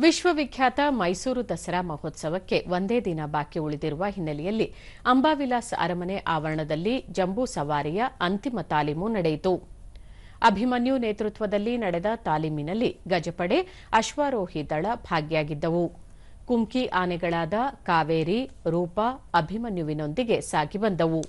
ವಿಶ್ವವಿಖ್ಯಾತ ಮೈಸೂರು ದಸರಾ ಮಹೋತ್ಸವಕ್ಕೆ ಒಂದೇ ದಿನ ಬಾಕಿ ಉಳಿದಿರುವ ಹಿನ್ನೆಲೆಯಲ್ಲಿ ಅಂಬಾವಿಲಾಸ್ ಅರಮನೆ ಆವರಣದಲ್ಲಿ ಜಂಬೂ ಸವಾರಿಯ ಅಂತಿಮ ತಾಲೀಮು ನಡೆಯಿತು. ಅಭಿಮನ್ಯು ನೇತೃತ್ವದಲ್ಲಿ ನಡೆದ ತಾಲೀಮಿನಲ್ಲಿ ಗಜಪಡೆ, ಅಶ್ವಾರೋಹಿ ದಳ ಭಾಗಿಯಾಗಿದ್ದವು. ಕುಮ್ಕಿ ಆನೆಗಳಾದ ಕಾವೇರಿ, ರೂಪ ಅಭಿಮನ್ಯುವಿನೊಂದಿಗೆ ಸಾಗಿ ಬಂದವು.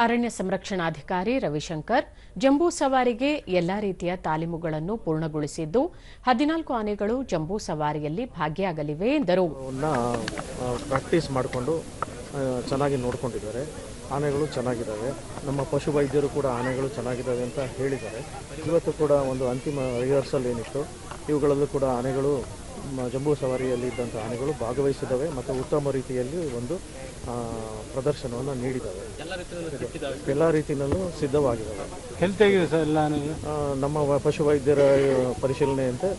ಅರಣ್ಯ ಸಂರಕ್ಷಣಾಧಿಕಾರಿ ರವಿಶಂಕರ್ ಜಂಬೂ ಸವಾರಿಗೆ ಎಲ್ಲಾ ರೀತಿಯ ತಾಲೀಮುಗಳನ್ನು ಪೂರ್ಣಗೊಳಿಸಿದ್ದು 14 ಆನೆಗಳು ಜಂಬೂ ಸವಾರಿಯಲ್ಲಿ ಭಾಗಿಯಾಗಲಿವೆ ಎಂದರು. ಪ್ರಾಕ್ಟೀಸ್ ಮಾಡಿಕೊಂಡು ಚೆನ್ನಾಗಿ ನೋಡ್ಕೊಂಡಿದ್ದಾರೆ. ಆನೆಗಳು ಚೆನ್ನಾಗಿದ್ದಾವೆ. ನಮ್ಮ ಪಶು ವೈದ್ಯರು ಕೂಡ ಆನೆಗಳು ಚೆನ್ನಾಗಿದ್ದಾವೆ ಅಂತ ಹೇಳಿದ್ದಾರೆ. ಇವತ್ತು ಕೂಡ ಒಂದು ಅಂತಿಮ ರಿಹರ್ಸಲ್ ಏನಿತ್ತು, ಇವುಗಳಲ್ಲೂ ಕೂಡ ಆನೆಗಳು ಜಂಬೂ ಸವಾರಿಯಲ್ಲಿ ಇದ್ದಂಥ ಆನೆಗಳು ಭಾಗವಹಿಸಿದ್ದಾವೆ ಮತ್ತು ಉತ್ತಮ ರೀತಿಯಲ್ಲಿ ಒಂದು ಪ್ರದರ್ಶನವನ್ನು ನೀಡಿದ್ದಾವೆ. ಎಲ್ಲ ರೀತಿಯಲ್ಲೂ ಸಿದ್ಧವಾಗಿದ್ದಾವೆ. ಹೆಲ್ತ್ ಆಗಿದೆ ಸರ್ ಎಲ್ಲ ಆನೆಗಳು. ನಮ್ಮ ಪಶುವೈದ್ಯರ ಪರಿಶೀಲನೆಯಂತೆ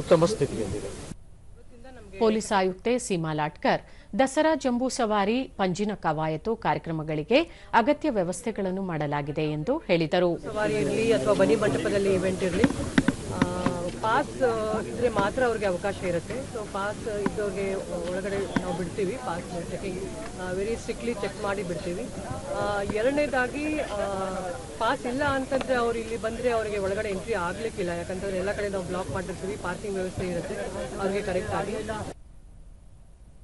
ಉತ್ತಮ ಸ್ಥಿತಿಯಲ್ಲಿದೆ. ಪೊಲೀಸ್ ಆಯುಕ್ತೆ ಸೀಮಾ ಲಾಟ್ಕರ್ ದಸರಾ ಜಂಬೂ ಸವಾರಿ, ಪಂಜಿನ ಕವಾಯತು ಕಾರ್ಯಕ್ರಮಗಳಿಗೆ ಅಗತ್ಯ ವ್ಯವಸ್ಥೆಗಳನ್ನು ಮಾಡಲಾಗಿದೆ ಎಂದು ಹೇಳಿದರು. ಸವಾರಿ ಇರಲಿ ಅಥವಾ ಬನ್ನಿ ಮಂಟಪದಲ್ಲಿ ಇವೆಂಟ್ ಇರಲಿ, ಪಾಸ್ ಇದ್ರೆ ಮಾತ್ರ ಅವ್ರಿಗೆ ಅವಕಾಶ ಇರುತ್ತೆ. ಸೊ ಪಾಸ್ ಇದ್ದವ್ರಿಗೆ ಒಳಗಡೆ ನಾವು ಬಿಡ್ತೀವಿ. Pass checking very strictly check ಮಾಡಿ ಬಿಡ್ತೀವಿ. ಎರಡನೇದಾಗಿ ಪಾಸ್ ಇಲ್ಲ ಅಂತಂದರೆ ಅವ್ರು ಇಲ್ಲಿ ಬಂದರೆ ಅವರಿಗೆ ಒಳಗಡೆ ಎಂಟ್ರಿ ಆಗಲಿಕ್ಕಿಲ್ಲ. ಯಾಕಂತಂದರೆ ಎಲ್ಲ ಕಡೆ ನಾವು ಬ್ಲಾಕ್ ಮಾಡಿರ್ತೀವಿ. ಪಾರ್ಕಿಂಗ್ ವ್ಯವಸ್ಥೆ ಇರುತ್ತೆ ಅವ್ರಿಗೆ ಕರೆಕ್ಟ್ ಆಗಿ.